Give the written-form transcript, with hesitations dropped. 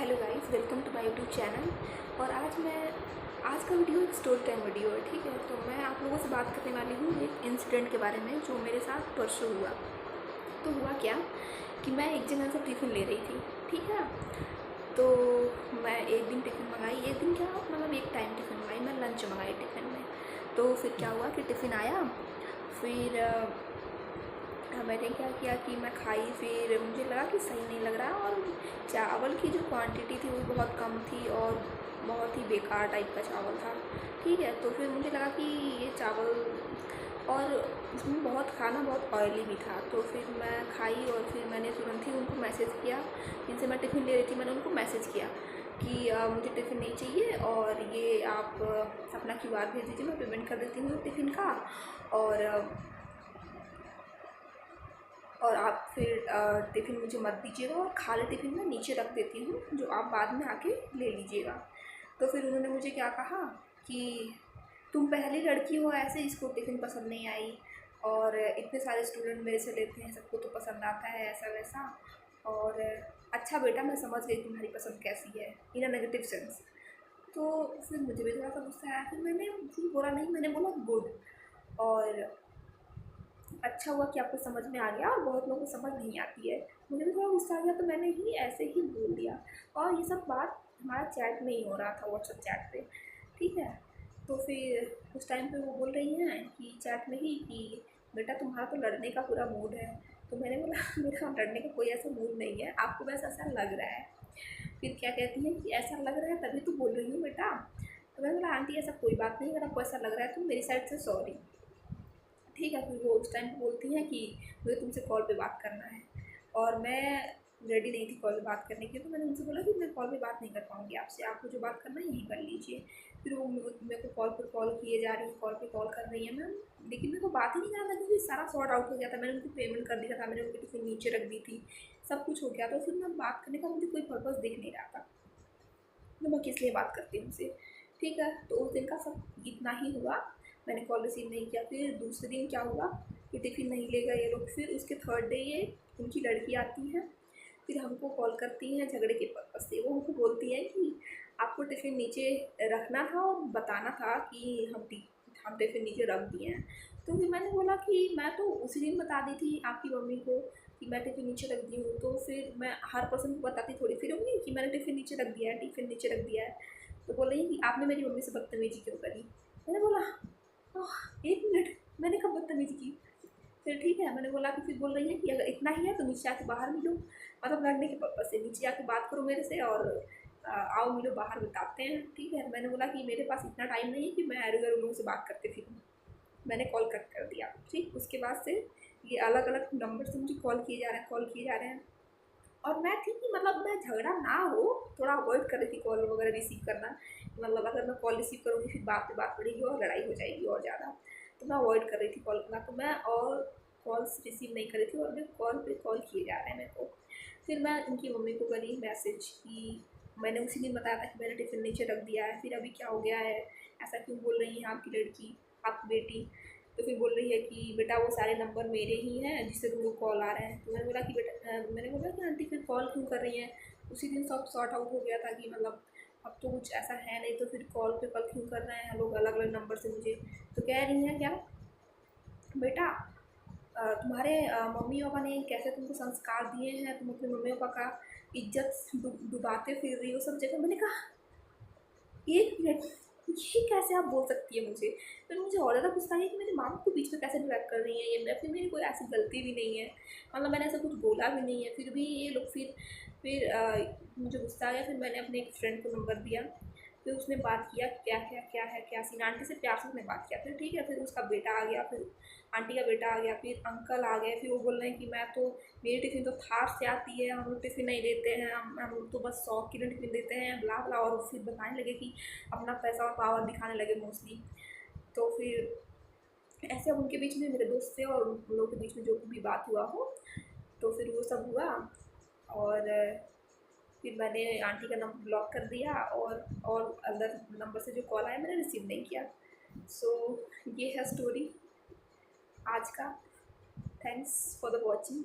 Hello guys, welcome to my YouTube channel. और आज का वीडियो एक स्टोरी टाइम वीडियो है। ठीक है, तो मैं आप लोगों से बात करने वाली हूँ एक इंसिडेंट के बारे में जो मेरे साथ परसों हुआ। तो हुआ क्या कि मैं एक जगह से टिफ़िन ले रही थी। ठीक है, तो मैं एक दिन टिफ़िन मंगाई, एक दिन क्या मतलब एक टाइम टिफ़िन मंगाई, मैं लंच मंगाई टिफ़िन में। तो फिर क्या हुआ कि टिफ़िन आया, फिर मैंने क्या किया कि मैं खाई। फिर मुझे लगा कि सही नहीं लग रहा, और चावल की जो क्वांटिटी थी वो बहुत कम थी और बहुत ही बेकार टाइप का चावल था। ठीक है, तो फिर मुझे लगा कि ये चावल, और इसमें बहुत ऑयली भी था। तो फिर मैं खाई और फिर मैंने तुरंत ही उनको मैसेज किया, जिनसे मैं टिफ़िन ले रही थी। मैंने उनको मैसेज किया कि मुझे टिफ़िन नहीं चाहिए और ये आप अपना क्यूआर भेज दीजिए, मैं पेमेंट कर देती हूँ टिफ़िन का। और आप फिर टिफ़िन मुझे मत दीजिएगा, और खाली टिफ़िन मैं नीचे रख देती हूँ, जो आप बाद में आके ले लीजिएगा। तो फिर उन्होंने मुझे क्या कहा कि तुम पहली लड़की हो ऐसे जिसको टिफ़िन पसंद नहीं आई, और इतने सारे स्टूडेंट मेरे से लेते हैं, सबको तो पसंद आता है ऐसा वैसा। और अच्छा बेटा, मैं समझ गई तुम्हारी पसंद कैसी है, इन अ नेगेटिव सेंस। तो फिर मुझे भी थोड़ा सा गुस्सा आया। फिर मैंने फिर बोला नहीं, मैंने बोला गुड। और अच्छा हुआ कि आपको समझ में आ गया, और बहुत लोगों को समझ नहीं आती है। मुझे भी थोड़ा गुस्सा आ गया, तो मैंने ही ऐसे ही बोल दिया। और ये सब बात हमारा चैट में ही हो रहा था, व्हाट्सएप चैट पे। ठीक है, तो फिर उस टाइम पे वो बोल रही हैं कि चैट में ही कि बेटा तुम्हारा तो लड़ने का पूरा मूड है। तो मैंने बोला मेरा लड़ने का कोई ऐसा मूड नहीं है, आपको बस ऐसा लग रहा है। फिर क्या कहती हैं कि ऐसा लग रहा है तभी तो बोल रही हूँ बेटा। तो मैंने बोला आंटी ऐसा कोई बात नहीं, अगर आपको ऐसा लग रहा है तो मेरी साइड से सॉरी। ठीक है, फिर वो उस टाइम पे बोलती हैं कि मुझे तुमसे कॉल पे बात करना है। और मैं रेडी नहीं थी कॉल पे बात करने के लिए, तो मैंने उनसे बोला कि मैं कॉल पे बात नहीं कर पाऊँगी आपसे, आपको जो बात करना है यहीं कर लीजिए। फिर वो मेरे को कॉल पर कॉल किए जा रही है, कॉल पे कॉल कर रही है मैम। लेकिन मेरे को बात ही नहीं करना था, क्योंकि सारा सॉर्ट आउट हो गया था, मैंने उनको पेमेंट कर दिया था, मैंने उनकी टिफिन नीचे रख दी थी, सब कुछ हो गया। तो फिर मैं बात करने का मुझे कोई पर्पज़ दिख नहीं रहा था, तो मैं किस लिए बात करती हूँ उनसे। ठीक है, तो उस दिन का सब इतना ही हुआ, मैंने कॉल रिसीव नहीं किया। फिर दूसरे दिन क्या हुआ कि टिफ़िन नहीं ले गए ये लोग। फिर उसके थर्ड डे ये उनकी लड़की आती है, फिर हमको कॉल करती हैं झगड़े के पर्पज़ से। वो हमको बोलती हैं कि आपको टिफ़िन नीचे रखना था और बताना था कि हम टिफ़िन नीचे रख दिए हैं। तो फिर मैंने बोला कि मैं तो उसी दिन बता दी थी आपकी मम्मी को कि मैं टिफ़िन नीचे रख दी हूँ, तो फिर मैं हर पर्सन को बताती थोड़ी फिर होंगी कि मैंने टिफ़िन नीचे रख दिया है, टिफ़िन नीचे रख दिया है। तो बोल रही कि आपने मेरी मम्मी से बदतमीज़ी क्यों करी। मैंने बोला एक मिनट, मैंने कब बदतमीज़ी की। फिर ठीक है, मैंने बोला कि फिर बोल रही है कि अगर इतना ही है तो नीचे आके बाहर मिलो, मतलब लड़ने के पर्पज़ से नीचे आके बात करो मेरे से, और आओ मिलो बाहर बताते हैं। ठीक है, मैंने बोला कि मेरे पास इतना टाइम नहीं है कि मैं इधर उन लोगों से बात करते फिरूँ। मैंने कॉल कट कर दिया। ठीक, उसके बाद से ये अलग अलग नंबर से मुझे कॉल किए जा रहे हैं, कॉल किए जा रहे हैं। और मैं थी कि मतलब मैं झगड़ा ना हो, थोड़ा अवॉइड कर रही थी कॉल वगैरह रिसीव करना। मतलब अगर मैं कॉल रिसीव करूँगी फिर बात पे बात बढ़ेगी और लड़ाई हो जाएगी और ज़्यादा, तो मैं अवॉइड कर रही थी कॉल करना। तो मैं और कॉल्स रिसीव नहीं कर रही थी, और मैं कॉल पे कॉल किए जा रहे हैं मेरे को। फिर मैं उनकी मम्मी को करी मैसेज कि मैंने उसी दिन बताया था कि मैंने टिफ़िन नीचे रख दिया है, फिर अभी क्या हो गया है, ऐसा क्यों बोल रही हैं आपकी लड़की, आपकी बेटी। तो फिर बोल रही है कि बेटा वो सारे नंबर मेरे ही हैं जिससे तुमको कॉल आ रहे हैं। तो मैंने बोला कि बेटा मैंने बोला कि आंटी फिर कॉल क्यों कर रही हैं, उसी दिन सब सॉर्ट आउट हो गया था कि मतलब अब तो कुछ ऐसा है नहीं, तो फिर कॉल पे कॉल क्यों कर रहे हैं लोग अलग अलग नंबर से मुझे। तो कह रही हैं क्या बेटा, तुम्हारे मम्मी पापा ने कैसे तुमको संस्कार दिए हैं, तुम अपने मम्मी पापा का इज्जत डुबाते फिर रही हो सब जगह। मैंने कहा एक मिनट, ये कैसे आप बोल सकती है मुझे। फिर मुझे और ज़्यादा गुस्सा है कि मेरे माँ को बीच में कैसे ड्रैग कर रही हैं ये, मैं फिर मेरी कोई ऐसी गलती भी नहीं है, मतलब मैंने ऐसा कुछ बोला भी नहीं है, फिर भी ये लोग फिर मुझे गुस्सा आ गया। फिर मैंने अपने एक फ्रेंड को नंबर दिया, फिर उसने बात किया क्या क्या क्या है क्या सीन, आंटी से प्यार से उसने बात किया। फिर ठीक है, फिर उसका बेटा आ गया, फिर आंटी का बेटा आ गया, फिर अंकल आ गए। फिर वो बोल रहे हैं कि मैं तो, मेरी टिफ़िन तो थार से आती है, हम लोग टिफ़िन नहीं देते हैं, हम लोग तो बस 100 के लिए टिफ़िन देते हैं, ब्ला ब्ला। और फिर बताने लगे कि अपना पैसा और पावर दिखाने लगे मोस्टली। तो फिर ऐसे अब उनके बीच में, मेरे दोस्त से और उन लोगों के बीच में जो भी बात हुआ हो, तो फिर वो सब हुआ। और फिर मैंने आंटी का नंबर ब्लॉक कर दिया, और अदर नंबर से जो कॉल आया मैंने रिसीव नहीं किया। सो ये है स्टोरी आज का। Thanks for the watching.